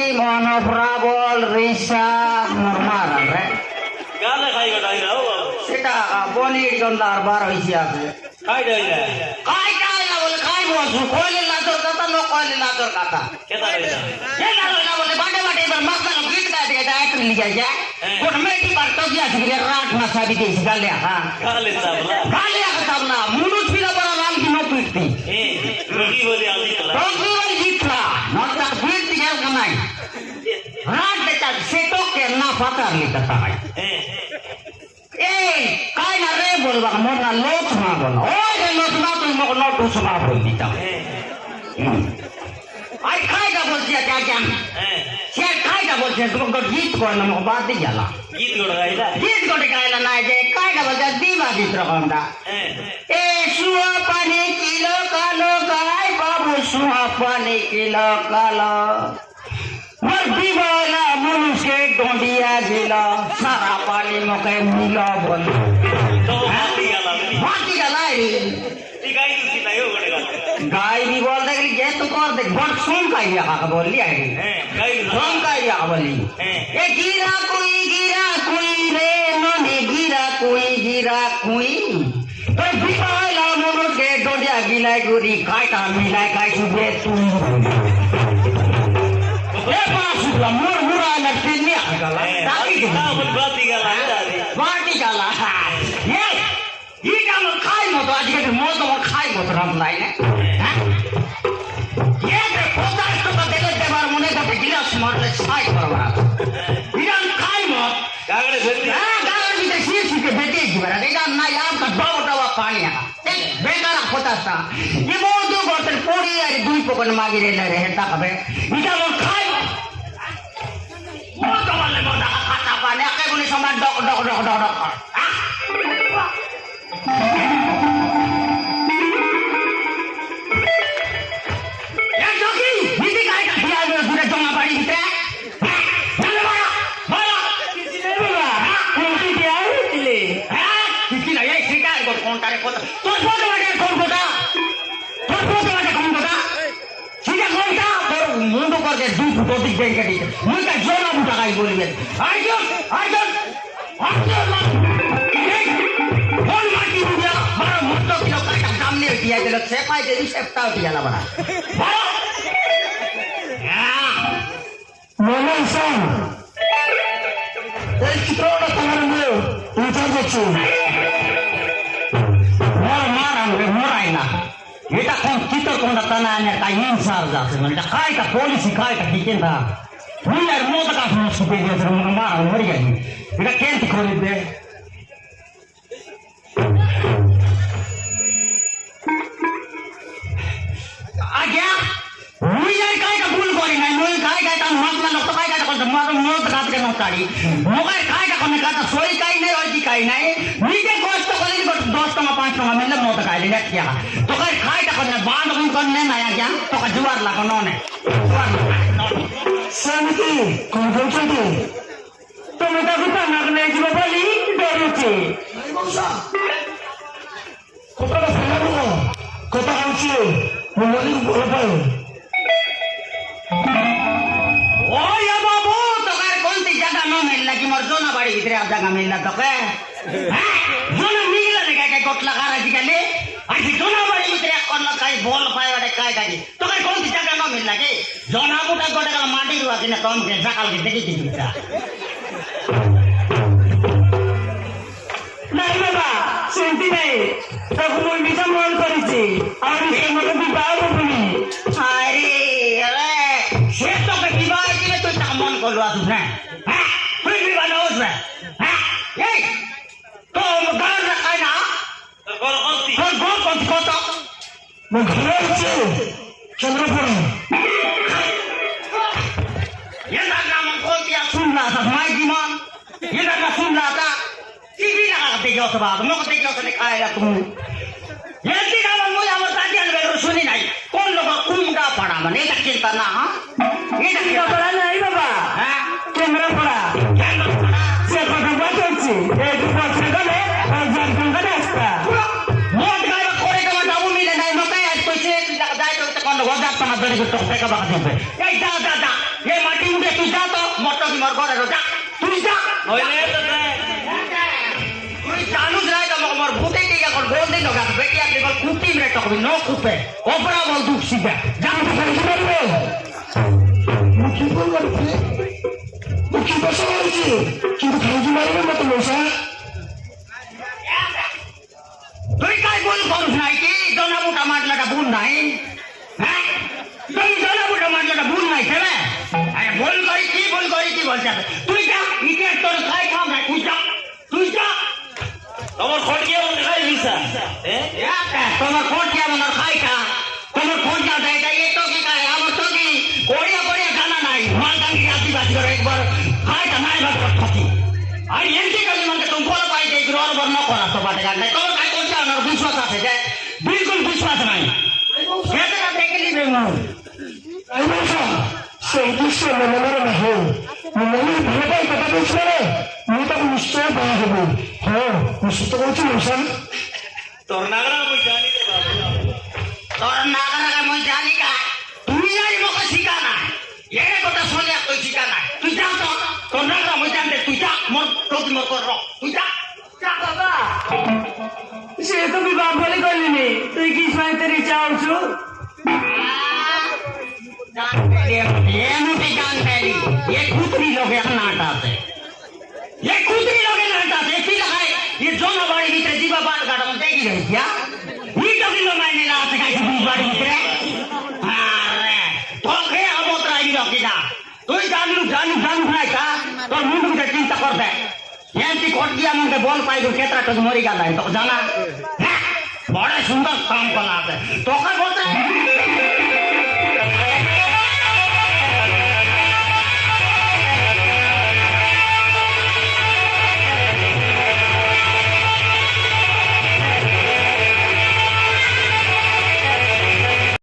কি মনোপ্রাবল রিসা নরমাল রে গালে খাই গড়াই রাও সেটা বনির গন্ধার বার হইছে আছে খাই দেইলা খাই না বলে খাই বসু কইলে না তোর কথা ন কইলে না তোর কথা কেতা দেইলা এটা না বলে বাটে বাটে এবার মাছলা গিট কাটে এটা একটু লিখা যায় কোন মেটি বার তো দিয়া থেকে রাত না সাবি দেই গালে হ্যাঁ গালে সাবলা গালে সাবলা মুনুস পিলা বড় নাম কি নতুইতি রোগী বলি আজিতলা রোগী বলি জিতলা নটা ফির দিও নাই রাত দেতা সেটো কে না পাতার লিতা তাই এই কাই না রে বলবা মোর না লোক শোনা বল ওই রে লোক না তুই মোর লোক শোনা বল দিতা আই খাইটা বলছি কে জান সে খাইটা বলছে তোমাকে গীত কর না মোর বাদ দিয়া না গীত গড় গাইলা গীত গড় গাইলা না যে খাইটা বলছে দিবা গীত রকমটা এ সুয়া পানি কিলো কালো গাই বাবু সুয়া পানি কিলো কালো मोर दीवाना मुझे डोंडिया जिला सारा पानी मके मिला बोल तो माटी गला रे गाय दूसरी नहीं हो गड़ेगा गाय भी बोल दे ये तो कर दे बड़ सुन का या का बोल लिया रे गाय सुन का या बोली ए गिरा कोई रे नने गिरा कोई तो दीवाना मुझे डोंडिया गिला गुरी काटा मिला काई सुबे तू मोर मुरा लगती नहीं आगला ताकि बाटी गला ये काम खाई मत आज के मो तो खाई मत राम लाइन ये के पोदार तो देले देवार मने का गिलास मारले साई करवा इरान खाई मत गागड़े भेटी गागड़ भी सी के बेटे जीवरा देगा ना यार का दवा पानी आ बेकार होता था ये मो दो बोतल पूरी यार दुई पकड़ मागी रे रहता कबे इटा मत खाई mau coba lewat kata banyak kayak gini sama dok yang joki ini kayak dia sudah jangan bari kita mana kunci dia ini kunci lah ya kita ikut kontar terus foto ada kontar sudah kontar मुंडो करके दूध टोटी देंगे कटी मुझे जोना बुटा का ही बोलिए अर्जुन कौन माटी बुढ़िया बड़ा मुट्ठो किलो का सामने दिया जब सेपाई दे दी सेप्टा दिया ला बड़ा मोनो सन एक कितना तुम्हारे में उतर बच्चों मोर ना এটা কোন কিতো কোন তানানে টাইম সার্জ আছে মানে কাইটা পুলিশ কাইটা দিকেন না তুই আর মত কা সমস্যা সুপে গেছে মা মরি গেল এটা কেন করে দে আগে মুই আর কাইটা ভুল করি নাই মুই কাইটা তা মাসলা লোক কাইটা কোন মত মত কাট কে নতাড়ি মোগাই কাইটা কোন কাটা সই কাই নাই ওই দি কাই নাই নিজে কষ্ট করে 10 টাকা 5 টাকা মিললে মত কাই দিলে কি तो काय खाय का करने बांध उन करने ना या क्या तो का जुआर ला को नोने सनकी कौन बोलते तो मेरा कुत्ता नागने जी बोली डरुचे नहीं बोलसा कोता का कोता कांची बोली बोल पाए ओ या बाबू तो काय कोणती जगह न मिलला की मोर जोना बाड़ी भीतर आप जगह मिलला तो काय जोना मिलला रे काय कोटला कराजी केले আজি জনা বাড়ি ভিতরে অন্য কাই বল পায় ওটা কাই কাই তো কাই কোন জায়গা না মিল লাগে জনা মোটা গোটা গলা মাটি রুয়া কিনা কম কে সকাল কে দেখি দিতা নাই বাবা শুনতি নাই তো কোন বিটা মন করিছি আর এই মত বিবাহ বলি আরে আরে সে তো কে বিবাহ দিলে তুই তা মন করলো আসুস না হ্যাঁ তুই বিবাহ না হস না হ্যাঁ এই তো গান রাখাই না kota menggerakkan Chandrapura yang nak mengkoti Sunda sama gimana yang nak Sunda tak sini nak tiga sebab mau tiga sekali kaya tu yang tidak mau yang tadi yang baru suni naik kon logo kumda pada mana ini tak cinta na ini tak cinta pada na ini bapa Chandrapura siapa yang baca sih itu baca kan jangan kan asta Wajah tanah dari betul mereka bakal sampai. Ya dah. এই মাটি উঠে তুই যা তো মরটা কি মর ঘরে যা তুই যা হইলে তো দেখ তুই জানুস নাই তো আমার ভূতে টিকা কর গোল দিন গাছ বেটি আর দেখল কুটিম রে টকবি ন কুপে ওপরা বল দুঃখ শিখা যা তো করে দিবে মুখি বলবো মুখি বসে বলছি কিন্তু খাইজি মারবে মতো মশা তুই কাই বল করছ নাই কি জনাবুটা মাটলাটা ভুল নাই হ্যাঁ তুই জনাবুটা মাটলাটা ভুল নাই কেবে আরে বল করি কি বলছ তুই যা ইকে তোর খাই খাও না তুই যা তোমার খটকে মনে খাই দিছা তোমার কোন কি আমার খাই খা তোমার কোন যা দেয় এই তো কি খায় আমার তো কি কোড়িয়া জানা নাই মালদাঙ্গি আদিবাসী করে একবার খাইটা নাই ভাগ করতে আর এনকে কালি মানে তুমি বড় পাই দেই রোর বর্ণ করা তো বাটে গান নাই তোমার কাই কোন আমার বিশ্বাস আছে যে বিলকুল বিশ্বাস নাই সেটা দেখে নিবে না আই মশা সেই দৃশ্য মনে মনে না হো মনে ভালো পাই কথা বলছিল রে আমি তো নিশ্চয় পাওয়া হবো হ্যাঁ নিশ্চিত বলছি মশা তোর নাগরা মই জানি রে বাবু তোর নাগা মই জানি কা তুই যাই মকে শিখা না এর কথা শুনে তুই শিখা না তুই যা তো তোর নাগা মই জানতে তুই যা মোর প্রতি মোর কর তুই যা বাবা সে তো বিবাহ বলে করলিনি তুই কি শয়তানি চাওছু ये मुझे जान पहली ये कुतरी लोग नाट आते ये कुतरी लोग नाट आते फिर लगाए ये जोना बाड़ी भीतर जीवा बात काटा हम देखी रही क्या ये तो किलो मैंने लाते का ये बीज बाड़ी भीतर अरे तो के अब उतरा ही रखी जा तू जानू नहीं का तो मुंड में चिंता कर दे ये ती कोट दिया मुंडे बोल पाई तो केतरा तो मरी गया तो जाना बड़ा सुंदर काम बनाते तो का बोलते